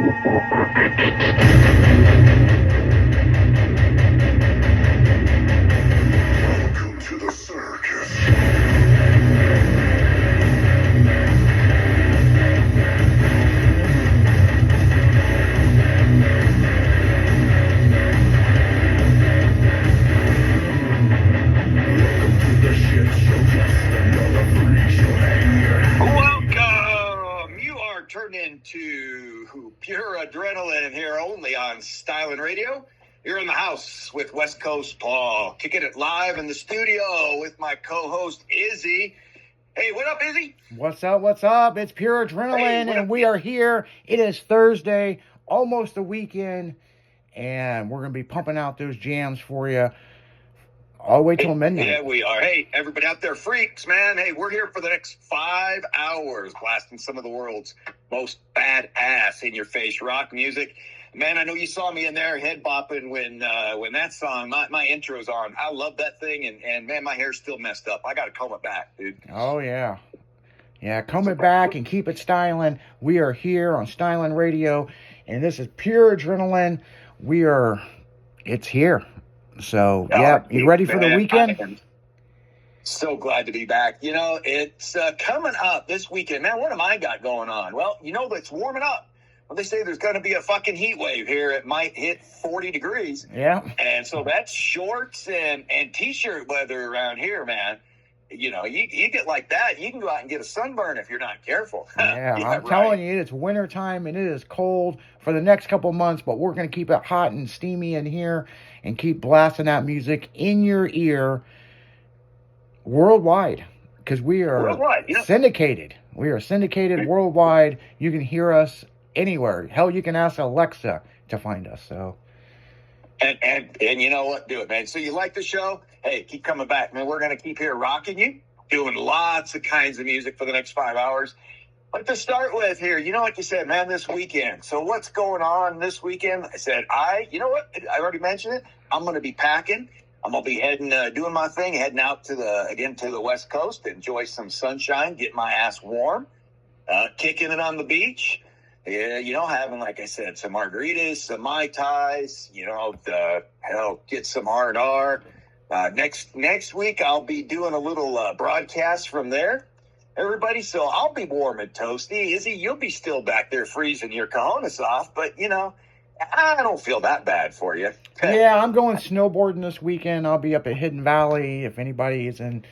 Welcome to the circus. Welcome! You are turned into pure adrenaline here only on Styling Radio. You're in the house with West Coast Paul, kicking it live in the studio with my co-host Izzy. Hey, what up, Izzy? What's up? What's up? It's Pure Adrenaline, and we are here. It is Thursday, almost the weekend, and we're going to be pumping out those jams for you all the way till midnight. Yeah, we are. Hey, everybody out there, freaks, man. Hey, we're here for the next 5 hours, blasting some of the world's most badass in-your-face rock music. Man, I know you saw me in there head bopping when that song, my intro's on. I love that thing, and man, my hair's still messed up. I got to comb it back, dude. Oh, yeah. Yeah, comb it back and keep it styling. We are here on Styling Radio, and this is Pure Adrenaline. It's here. So, yeah, you ready for the weekend? I am so glad to be back. You know, it's coming up this weekend. Man, what am I got going on? Well, you know, it's warming up. Well, they say there's going to be a fucking heat wave here. It might hit 40 degrees. Yeah. And so that's shorts and T-shirt weather around here, man. You know, you get like that, you can go out and get a sunburn if you're not careful. Yeah, I'm telling you, it's wintertime and it is cold for the next couple months, but we're going to keep it hot and steamy in here and keep blasting that music in your ear worldwide, because we are syndicated. We are syndicated worldwide. You can hear us anywhere. Hell, you can ask Alexa to find us. So, and you know what? Do it, man. So you like the show? Hey, keep coming back, man. We're going to keep here rocking you, doing lots of kinds of music for the next 5 hours. But to start with here, you know what you said, man, this weekend. So what's going on this weekend? I said, you know what? I already mentioned it. I'm going to be packing. I'm going to be heading, doing my thing, heading out to the West Coast, enjoy some sunshine, get my ass warm, kicking it on the beach. Yeah, you know, having, like I said, some margaritas, some Mai Tais, you know, get some R&R. Next week, I'll be doing a little broadcast from there, everybody. So I'll be warm and toasty. Izzy, you'll be still back there freezing your cojones off, but, you know, I don't feel that bad for you. Yeah, I'm going snowboarding this weekend. I'll be up at Hidden Valley. If anybody is in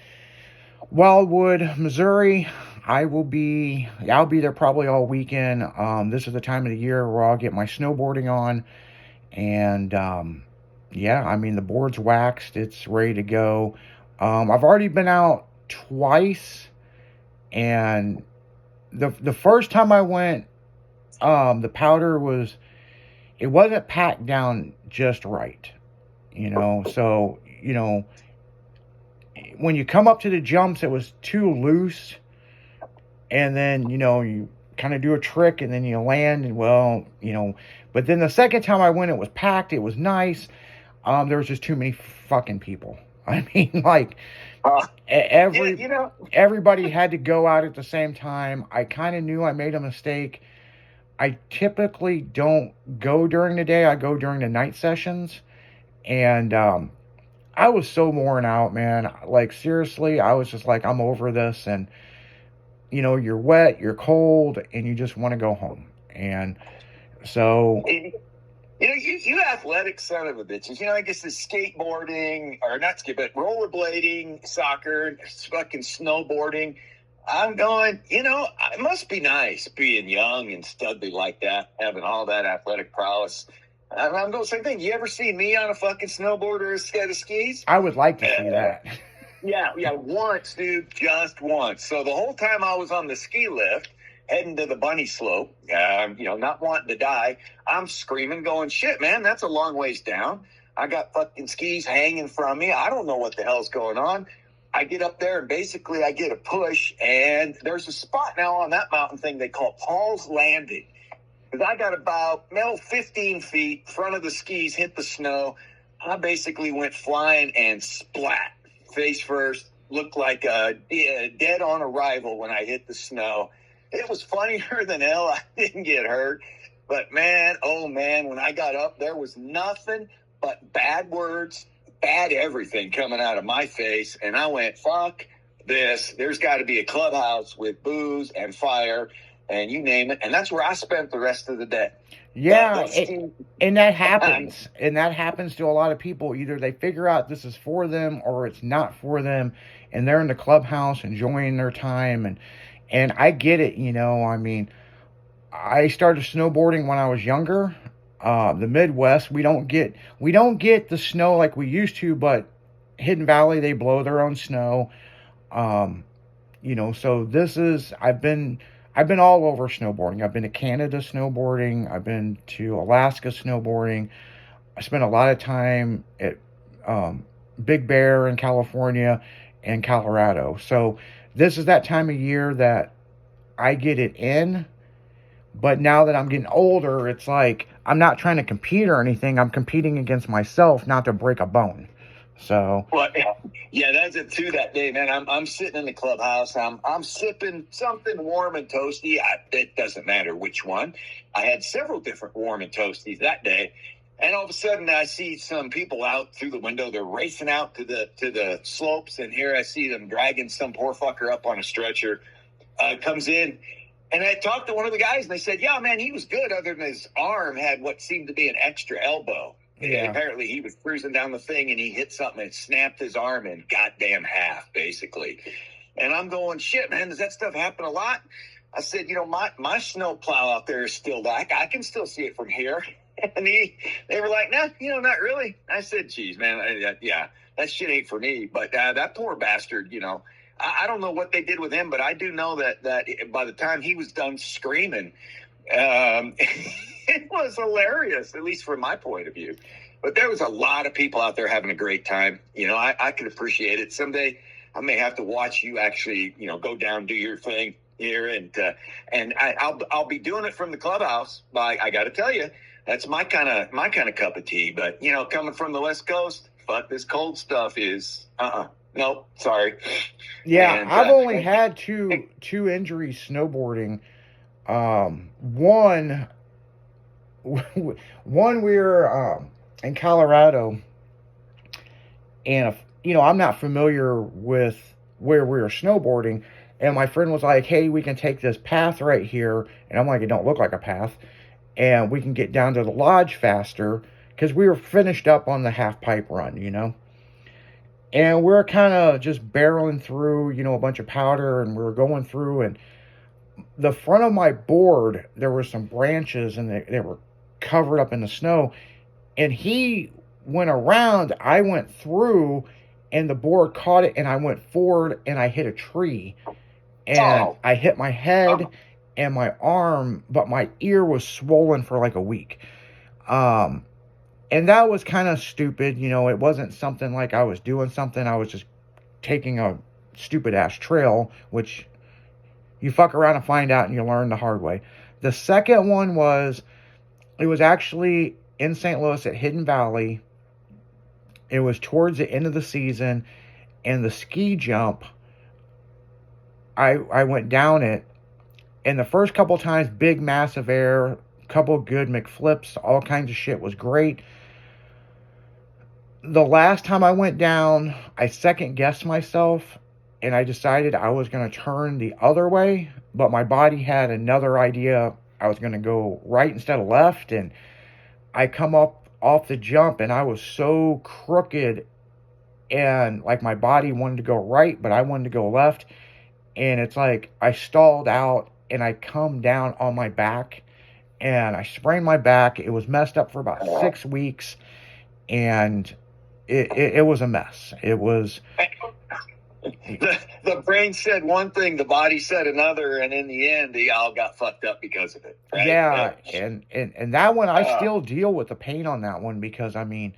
Wildwood, Missouri, I'll be there probably all weekend. This is the time of the year where I'll get my snowboarding on. And, yeah, I mean, the board's waxed. It's ready to go. I've already been out twice. And the first time I went, the powder it wasn't packed down just right, you know. So, you know, when you come up to the jumps, it was too loose. And then, you know, you kind of do a trick and then you land and, well, you know. But then the second time I went, it was packed. It was nice. There was just too many fucking people. I mean, like, everybody had to go out at the same time. I kind of knew I made a mistake. I typically don't go during the day. I go during the night sessions. And I was so worn out, man. Like, seriously, I was just like, I'm over this. And, you know, you're wet, you're cold, and you just want to go home. And so... You know, you athletic son of a bitches. You know, I guess the skateboarding, or not but rollerblading, soccer, fucking snowboarding. I'm going, you know, it must be nice being young and studly like that, having all that athletic prowess. I'm going, same thing. You ever see me on a fucking snowboard or a set of skis? I would like to see that. Yeah, once, dude, just once. So the whole time I was on the ski lift, heading to the bunny slope, you know, not wanting to die, I'm screaming, going, shit, man, that's a long ways down. I got fucking skis hanging from me. I don't know what the hell's going on. I get up there and basically I get a push, and there's a spot now on that mountain thing they call Paul's Landing. Because I got about 15 feet, front of the skis hit the snow. I basically went flying and splat, face first, looked like a dead on arrival when I hit the snow. It was funnier than hell. I didn't get hurt. But man, oh man, when I got up, there was nothing but bad words, bad everything coming out of my face. And I went, fuck this. There's got to be a clubhouse with booze and fire and you name it. And that's where I spent the rest of the day. Yeah, and that happens. And that happens to a lot of people. Either they figure out this is for them or it's not for them. And they're in the clubhouse enjoying their time. And I get it, you know. I mean, I started snowboarding when I was younger. The Midwest, we don't get the snow like we used to, but Hidden Valley, they blow their own snow. You know, so I've been all over snowboarding. I've been to Canada snowboarding. I've been to Alaska snowboarding. I spent a lot of time at Big Bear in California and Colorado. So this is that time of year that I get it in. But now that I'm getting older, it's like I'm not trying to compete or anything. I'm competing against myself, not to break a bone. So, well, yeah, that's it too. That day, man, I'm sitting in the clubhouse. I'm sipping something warm and toasty. It doesn't matter which one. I had several different warm and toasties that day, and all of a sudden, I see some people out through the window. They're racing out to the slopes, and here I see them dragging some poor fucker up on a stretcher. Comes in. And I talked to one of the guys, and they said, yeah, man, he was good, other than his arm had what seemed to be an extra elbow. Yeah. And apparently he was cruising down the thing, and he hit something and snapped his arm in goddamn half, basically. And I'm going, shit, man, does that stuff happen a lot? I said, you know, my snow plow out there is still back. I can still see it from here. And they were like, nah, you know, not really. I said, geez, man, yeah, that shit ain't for me. But that poor bastard, you know, I don't know what they did with him, but I do know that by the time he was done screaming, it was hilarious, at least from my point of view. But there was a lot of people out there having a great time. You know, I could appreciate it. Someday I may have to watch you actually, you know, go down, do your thing here. And I'll be doing it from the clubhouse. But I got to tell you, that's my kind of cup of tea. But, you know, coming from the West Coast, fuck, this cold stuff is, nope, sorry. Yeah, and, I've only had two injuries snowboarding. One we were in Colorado, and you know, I'm not familiar with where we were snowboarding, and my friend was like, "Hey, we can take this path right here," and I'm like, "It don't look like a path," and we can get down to the lodge faster because we were finished up on the half pipe run, you know. And we're kind of just barreling through, you know, a bunch of powder, and we were going through, and the front of my board, there were some branches, and they were covered up in the snow, and he went around, I went through, and the board caught it, and I went forward, and I hit a tree, and I hit my head and my arm, but my ear was swollen for like a week. And that was kind of stupid, you know. It wasn't something like I was doing something. I was just taking a stupid ass trail, which you fuck around and find out, and you learn the hard way. The second one it was actually in St. Louis at Hidden Valley. It was towards the end of the season, and the ski jump, I went down it, and the first couple times, big massive air, couple good McFlips, all kinds of shit was great. The last time I went down, I second guessed myself, and I decided I was going to turn the other way, but my body had another idea. I was going to go right instead of left, and I come up off the jump, and I was so crooked, and like my body wanted to go right, but I wanted to go left, and it's like I stalled out, and I come down on my back, and I sprained my back. It was messed up for about 6 weeks, and it was a mess. It was... The brain said one thing, the body said another, and in the end, they all got fucked up because of it. Right? Yeah, and that one, I still deal with the pain on that one, because, I mean,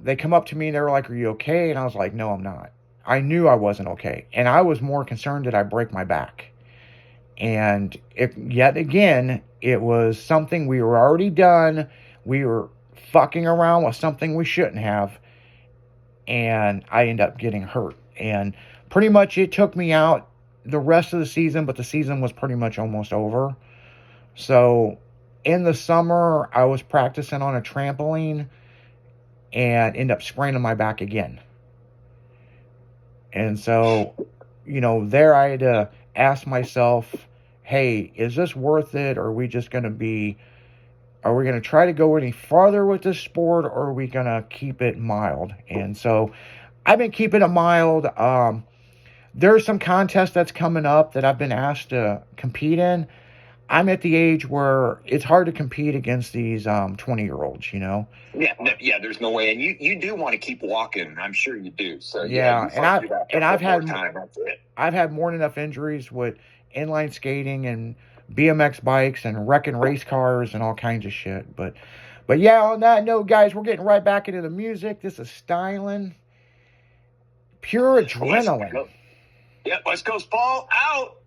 they come up to me, and they were like, "Are you okay?" And I was like, "No, I'm not." I knew I wasn't okay, and I was more concerned that I break my back. And yet again, it was something we were already done. We were fucking around with something we shouldn't have, and I ended up getting hurt. And pretty much it took me out the rest of the season, but the season was pretty much almost over. So in the summer, I was practicing on a trampoline and end up spraining my back again. And so, there I had to ask myself, hey, is this worth it? Or are we going to try to go any farther with this sport, or are we going to keep it mild? And so I've been keeping it mild. There's some contest that's coming up that I've been asked to compete in. I'm at the age where it's hard to compete against these 20-year-olds, Yeah, there's no way. And you do want to keep walking. I'm sure you do. So Yeah, you fight through that I've one more had time. That's it. I've had more than enough injuries with inline skating and BMX bikes and wrecking race cars and all kinds of shit. But yeah, on that note, guys, we're getting right back into the music. This is Styling. Pure adrenaline. West Coast Paul out.